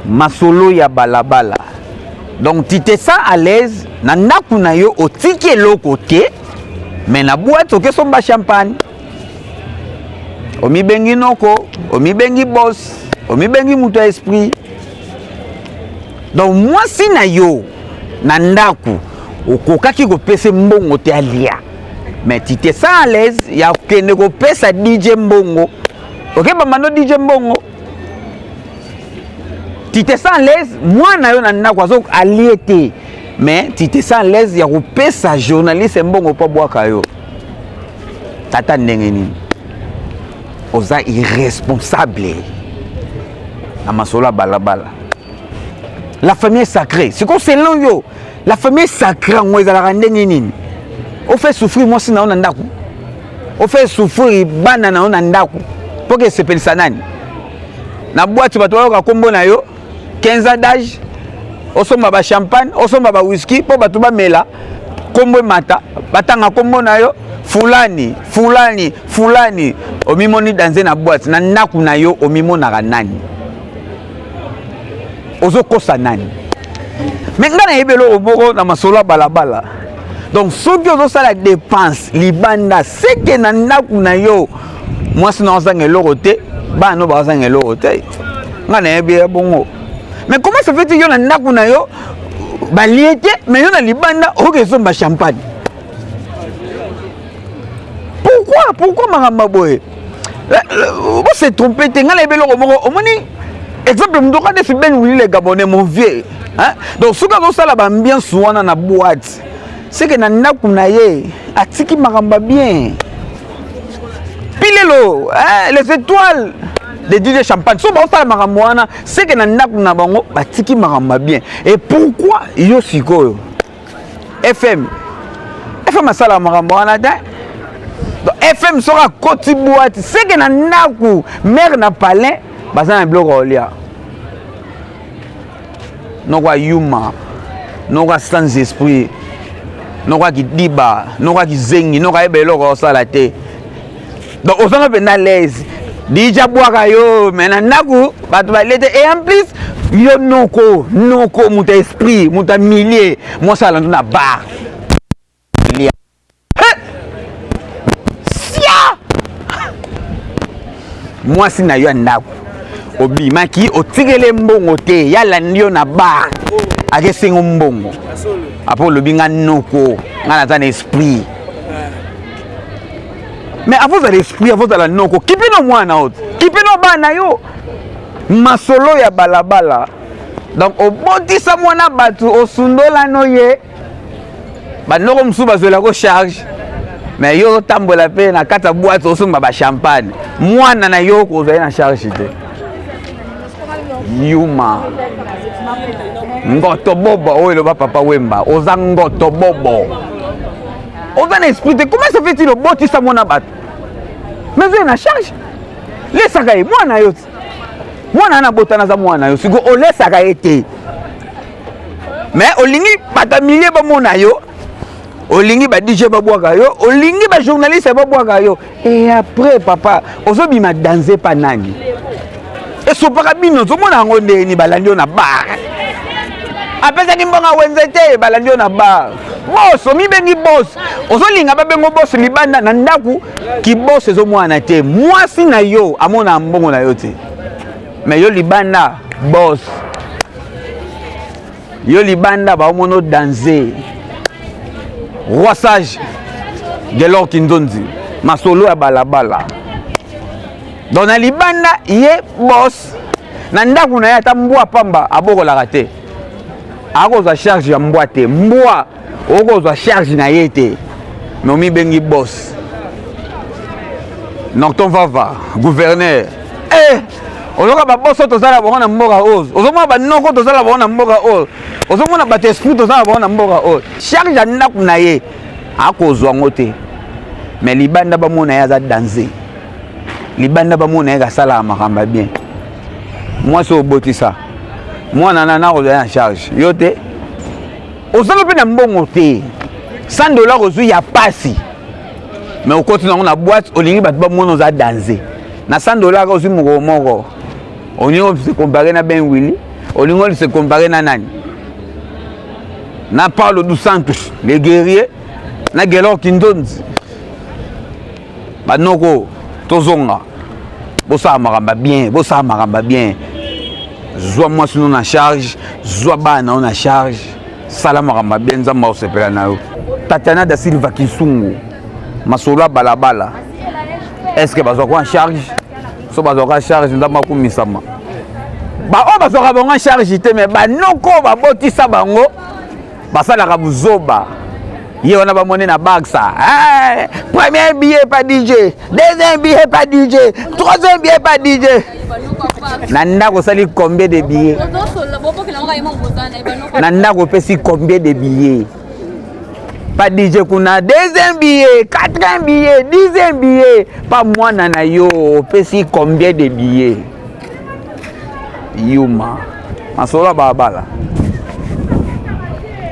masolo ya balabala. Donc tu te sens à l'aise na ndaku na yo otiki eloko te mais na boîte oke somba champagne omi bengi noko omi bengi boss omi bengi muto esprit. Donc moi si na yo na ndaku okokaki kopesa mbongo te alia mais tu te sens à l'aise ya kende kopesa DJ mbongo. OK bamano DJ mbongo tu te sens à l'aise moi na yo na ndaku azok aliete mais tu te sens à l'aise ya kopesa journaliste mbongo pa bwaka yo tata ndenge nini oza irresponsable na masolo balabala. La famille est sacrée. C'est comme selon yo la famille est sacrée ngo ezala ndenge nini o fait souffrir moi si na ndaku o fait souffrir bana na ndaku pour que sepelisa nani na boîte bato ba kombo na yo 15 ans d'âge osomba ba champagne osomba ba whisky po bato ba mela kombo mata batanga kombo na yo fulani fulani fulani omimoni danser na boîte na ndaku na yo omimona ka nani ozokosa nani mais ngana yebelo oboko na masolo balabala. Donc ceux qui ont la dépense libanda c'est que na ndaku na yo moi sinon ça ngelo roté ba no ba ça ngelo roté ngana yebie bongo. Mais comment ça fait que yo na ndaku na yo ba liete mais yo na libanda oke somba champagne? Pourquoi maramba boye vous se trompez te ngala yebelo moko omoni exemple mdoka de Ben Willy les Gabonais mon vieux hein. Donc ce que ça la bien souvent na boîte c'est que na ndaku na ye atiki maramba bien pilelo hein les étoiles de DJ champagne so ba ça maramba wana c'est que na ndaku na bango batiki maramba bien. Et pourquoi yo sikoyo FM asala maramba wana ta. Donc FM sera côté boîte c'est que na ndaku mère na palais baza na bloc olia non quoi yuma non quoi sans esprit non quoi qui diba non quoi qui zengi non quoi ebelo ko sala te. Donc on s'en va l'aise déjà boire yo mais na ndaku bato ba lete et en plus yo noko muta esprit muta millier moi ça na bar moi si na yo ndaku obimaki otigele mbongo te yala ndio na bar akesengo mbongo apo lobinga noko ngana za na esprit mais avant za l'esprit avant za la noko kipino mwana autre kipino bana yo masolo ya balabala. Donc obotisa mwana batu osundola no ye banoko msuba zola ko charge mais yo tambola pe na kata boîte osumba ba champagne mwana na yo ko za na charge te yuma ngoto bobo oyo ba papa wemba oza ngoto bobo oza na esprit. Comment ça fait il obotisa mwana batu mais zo na charge laisse ka mwana yo mwana na botana za mwana yo siko o laisse ka ete mais olingi batamilie ba mona yo olingi ba DJ ba bwaka yo olingi ba journaliste ba bwaka yo et après papa ozobima danser pa nani et so para bino zo mona ngonde ni balandi na bar apesa ki mbonga wenzete balandi na bar boss omi bengi boss ozolinga ba bengo boss libanda na ndaku ki boss ezo mwana te mwasi na yo amona mbongo na yo te mais yo libanda boss yo libanda ba omono danser roi sage Gelor Kindondi masolo ya balabala. Dans na libanda ye boss na ndaku na ya ta mbwa pamba abokolaka te akozwa charge ya mbwa te mbwa okozwa charge na ye te mais omi bengi boss Nocton Vava gouverneur ozoka ba boss tozala bona mboka oz ozomona ba noko tozala bona mboka oz ozomona ba esprit tozala bona mboka oz charge ya ndaku na ye akozwa ngote mais libanda ba mona ya za danser libanda ba mona ya sala makamba bien. Moi so botisa moi nana ko ya charge yo te ozalo pe na mbongo te $100 ozu ya pasi mais au continue na boîte olingi bat ba mona za danser na $100 ozu moko on y se comparer na Ben Willy Olingo se comparer na nani? Na Paulo dos Santos, les guerriers, na Gelor Kindonzi. Banoko tozonga. Bosa maramba bien, bosa maramba bien. Zwa moi sinon na charge, zwa bana on a charge. Sala maramba bien nzamba osepela na yo. Tatiana da Silva Kisungu. Masola balabala. Est-ce que bazwa ko en charge? So bazwa charge nzamba kumisama. Ba o bazwa ba en charge te mais banoko ba botisa bango. Basala ka buzoba. Ye on a pas monnaie na bag ça. Premier billet pas DJ, deuxième billet pas DJ, troisième billet pas DJ. Nanda ko sali combien de billets? Nanda ko pesi combien de billets? Pas DJ kuna deuxième billet, quatrième billet, dixième billet. Pas moi nana yo pesi combien de billets? Yuma. Masola babala.